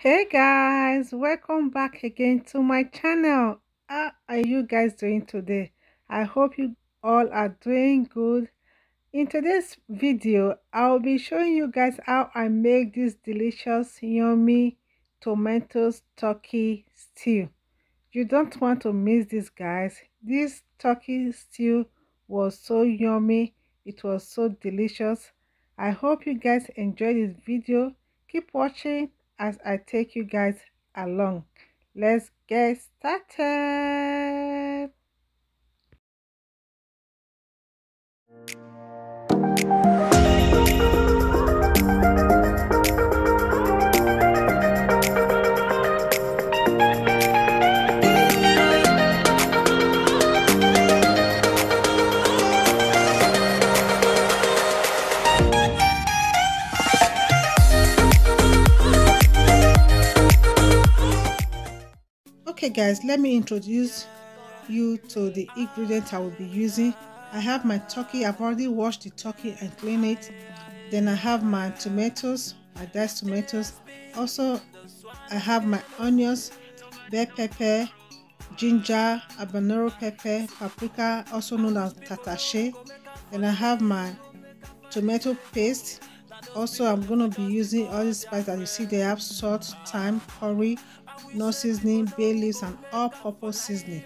Hey guys, welcome back again to my channel. How are you guys doing today? I hope you all are doing good. In today's video, I'll be showing you guys how I make this delicious, yummy tomatoes turkey stew. You don't want to miss this, guys. This turkey stew was so yummy. It was so delicious. I hope you guys enjoy this video. Keep watching as I take you guys along. Let's get started. Okay guys, let me introduce you to the ingredients I will be using. I have my turkey. I've already washed the turkey and cleaned it. Then I have my tomatoes, my diced tomatoes. Also, I have my onions, bell pepper, ginger, habanero pepper, paprika, also known as tatashe. Then I have my tomato paste. Also, I'm going to be using all these spices that you see. They have salt, thyme, curry, knorr seasoning, bay leaves, and all-purpose seasoning.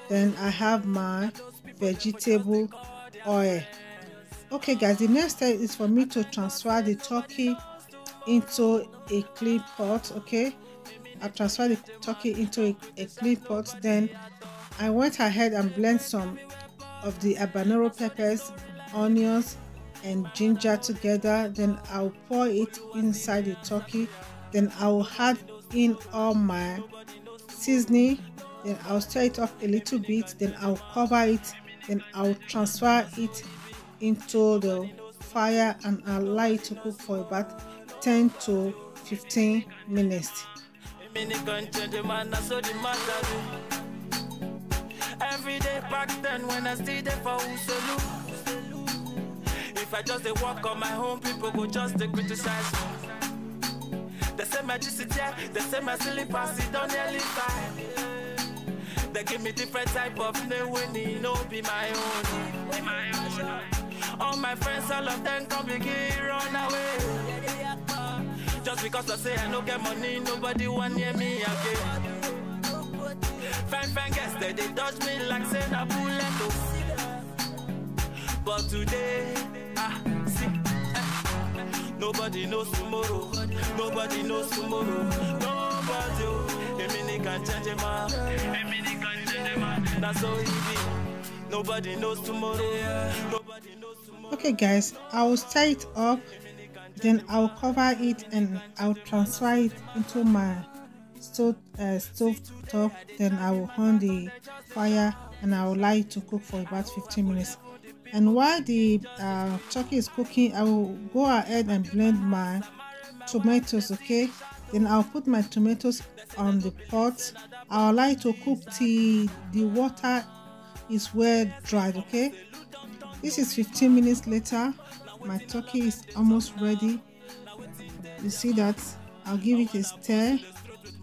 Then I have my vegetable oil. Okay guys, the next step is for me to transfer the turkey into a clean pot. Okay, I transfer the turkey into a clean pot. Then I went ahead and blend some of the habanero peppers, onions, and ginger together. Then I'll pour it inside the turkey. Then I'll add in all my seasoning. Then I'll stir it up a little bit. Then I'll cover it. Then I'll transfer it into the fire and allow it to cook for about 10 to 15 minutes. Every day back then when I stayed there for Uselu. If I just walk on my home, people go just criticize me. They say my GCT, they say my silly pass, it don't nearly fine. They give me different type of name when it no be my own. All my friends, all of them come begin run away. Just because I say I don't get money, nobody want near me again. Fine guess they dodge me like say na bullet. But today, see, nobody knows tomorrow. Nobody knows tomorrow. Nobody, a can change a man. That's so easy. Nobody knows tomorrow. Nobody knows tomorrow. Okay guys, I will stir it up. Then I'll cover it and I'll transfer it into my stove top. Then I will on the fire and I will allow it to cook for about 15 minutes. And while the turkey is cooking, I will go ahead and blend my tomatoes. Okay, then I'll put my tomatoes on the pot. I'll allow it to cook till the water is well dried. Okay, this is 15 minutes later. My turkey is almost ready. You see that? I'll give it a stir.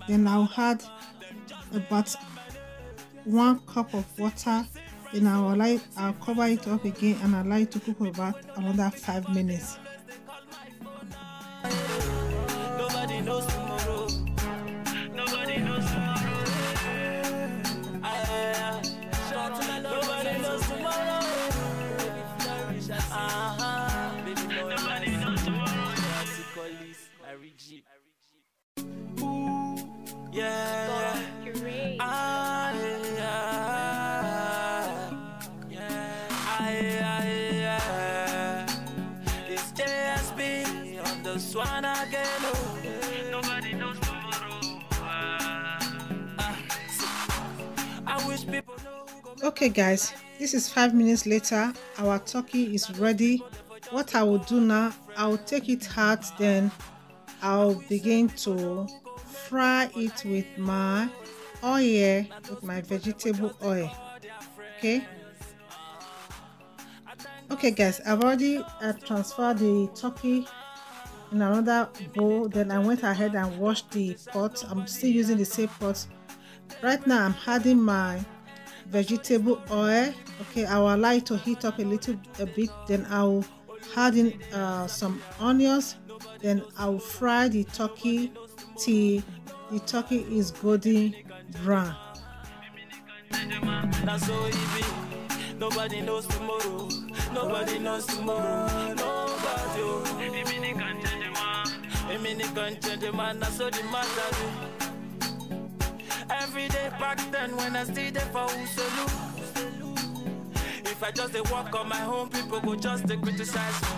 Then I'll add about 1 cup of water. Then I'll cover it up again and allow it to cook for about another 5 minutes. Nobody knows tomorrow. Nobody knows tomorrow. Nobody knows tomorrow. Nobody knows tomorrow. Yeah. It's JSB on the swan again. Nobody knows tomorrow. I wish people know. Okay guys, this is 5 minutes later. Our turkey is ready. What I will do now, I will take it out. Then I'll begin to fry it with my oil, with my vegetable oil. Okay guys, I've already transferred the turkey in another bowl. Then I went ahead and washed the pot. I'm still using the same pot. Right now I'm adding my vegetable oil. Okay, I will allow it to heat up a bit. Then I'll add in some onions. Then I'll fry the turkey till the turkey is golden brown. Nobody knows tomorrow. Nobody knows tomorrow. Nobody. Every day back then when I stayed there for Uselu. If I just walk on my home, people go just criticize me.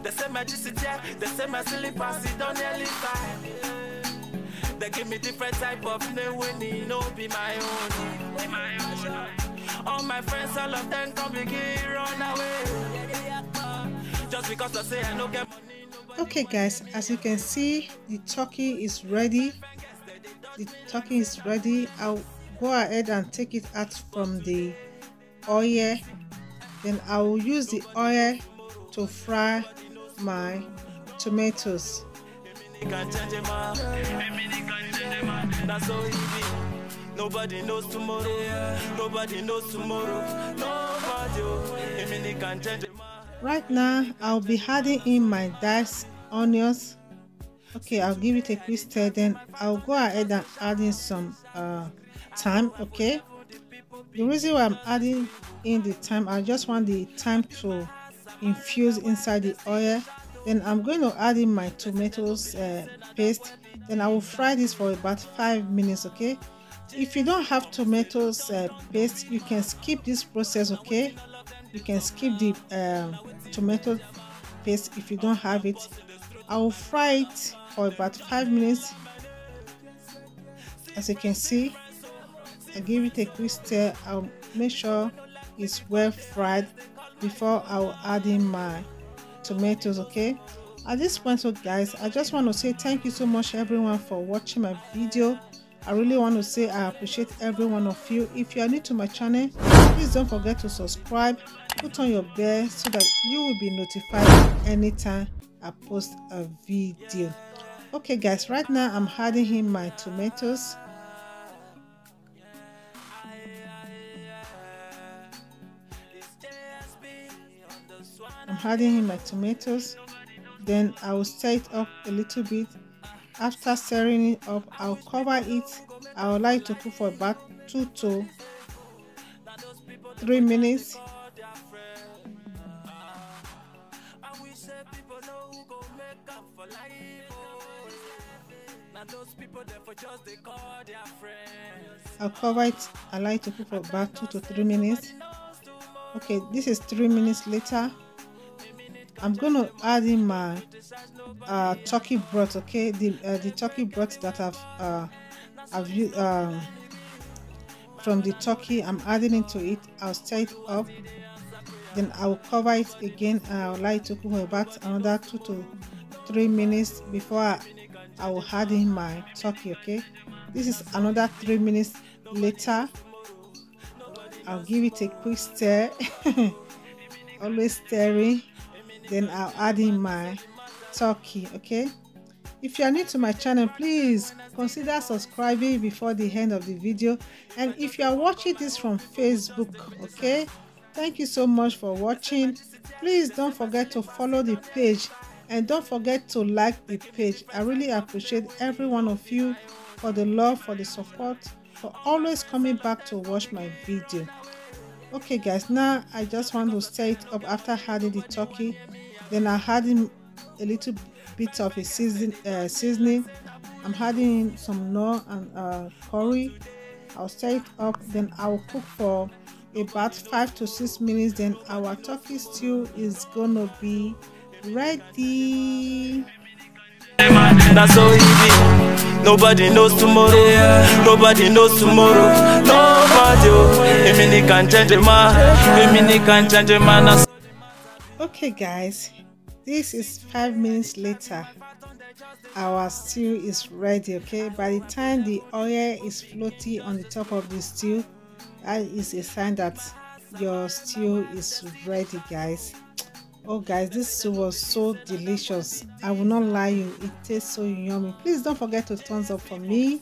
They say my GCT, they say my silly pass, it don't nearly fine. They give me different type of name when it no be my own. All my friends, all of them come begin run away. Just because I say I don't get money. Okay guys, as you can see, the turkey is ready. The turkey is ready. I'll go ahead and take it out from the oil. Then I will use the oil to fry my tomatoes. Nobody knows tomorrow. Nobody knows tomorrow. Nobody can change. Right now I'll be adding in my diced onions. Okay, I'll give it a quick stir. Then I'll go ahead and add in some thyme. Okay, the reason why I'm adding in the thyme, I just want the thyme to infuse inside the oil. Then I'm going to add in my tomatoes paste. Then I will fry this for about 5 minutes. Okay, if you don't have tomatoes paste, you can skip this process. Okay, you can skip the tomato paste if you don't have it. I will fry it for about 5 minutes. As you can see, I give it a quick stir. I'll make sure it's well fried before I'll add in my tomatoes. Okay, at this point, so guys, I just want to say thank you so much everyone for watching my video. I really want to say I appreciate every one of you. If you are new to my channel, please don't forget to subscribe, put on your bell so that you will be notified anytime I post a video. Okay guys, right now I'm adding in my tomatoes. I'm adding in my tomatoes. Then I will stir it up a little bit. After stirring it up, I'll cover it. I would like to cook for about 2 to 3 minutes. I'll cover it. I like to cook for about 2 to 3 minutes. Okay, this is 3 minutes later. I'm going to add in my turkey broth. Okay, the turkey broth that I've used from the turkey. I'm adding into it. I'll stir it up. Then I'll cover it again. I'll like to cook for about another 2 to 3 minutes before I will add in my turkey. Okay, this is another 3 minutes later. I'll give it a quick stir. Always stirring. Then I'll add in my turkey. Okay, if you are new to my channel, please consider subscribing before the end of the video. And if you are watching this from Facebook, okay, thank you so much for watching. Please don't forget to follow the page and don't forget to like the page. I really appreciate every one of you for the love, for the support, for always coming back to watch my video. Okay guys, now I just want to stir it up after adding the turkey. Then I add in a little bit of a seasoning. I'm adding some knorr and curry. I'll stir it up. Then I'll cook for about 5 to 6 minutes. Then our turkey stew is gonna be ready. That's so easy. Nobody knows tomorrow. Nobody knows tomorrow. Nobody. Can change a man. Okay guys, this is 5 minutes later. Our stew is ready. Okay, by the time the oil is floating on the top of the stew, that is a sign that your stew is ready, guys. Oh guys, this soup was so delicious. I will not lie you, it tastes so yummy. Please don't forget to thumbs up for me.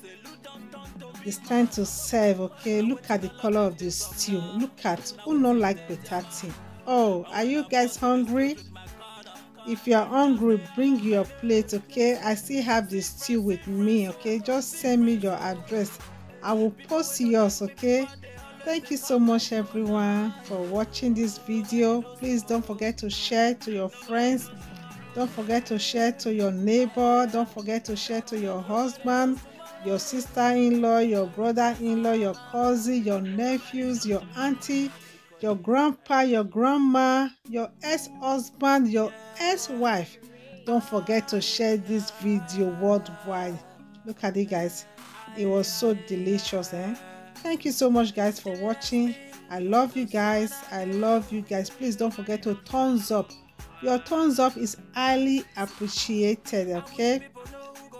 It's time to serve. Okay, look at the color of the stew. Look at, who not like better thing? Oh, are you guys hungry? If you are hungry, bring your plate. Okay, I still have the stew with me. Okay, just send me your address, I will post yours. Okay, thank you so much everyone for watching this video. Please don't forget to share to your friends, don't forget to share to your neighbor, don't forget to share to your husband, your sister-in-law, your brother-in-law, your cousin, your nephews, your auntie, your grandpa, your grandma, your ex-husband, your ex-wife. Don't forget to share this video worldwide. Look at it guys, it was so delicious. Thank you so much guys for watching. I love you guys, I love you guys. Please don't forget to thumbs up. Your thumbs up is highly appreciated. Okay,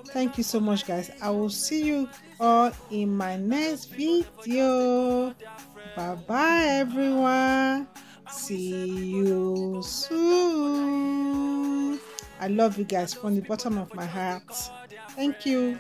thank you so much guys. I will see you all in my next video. Bye bye everyone, see you soon. I love you guys from the bottom of my heart. Thank you.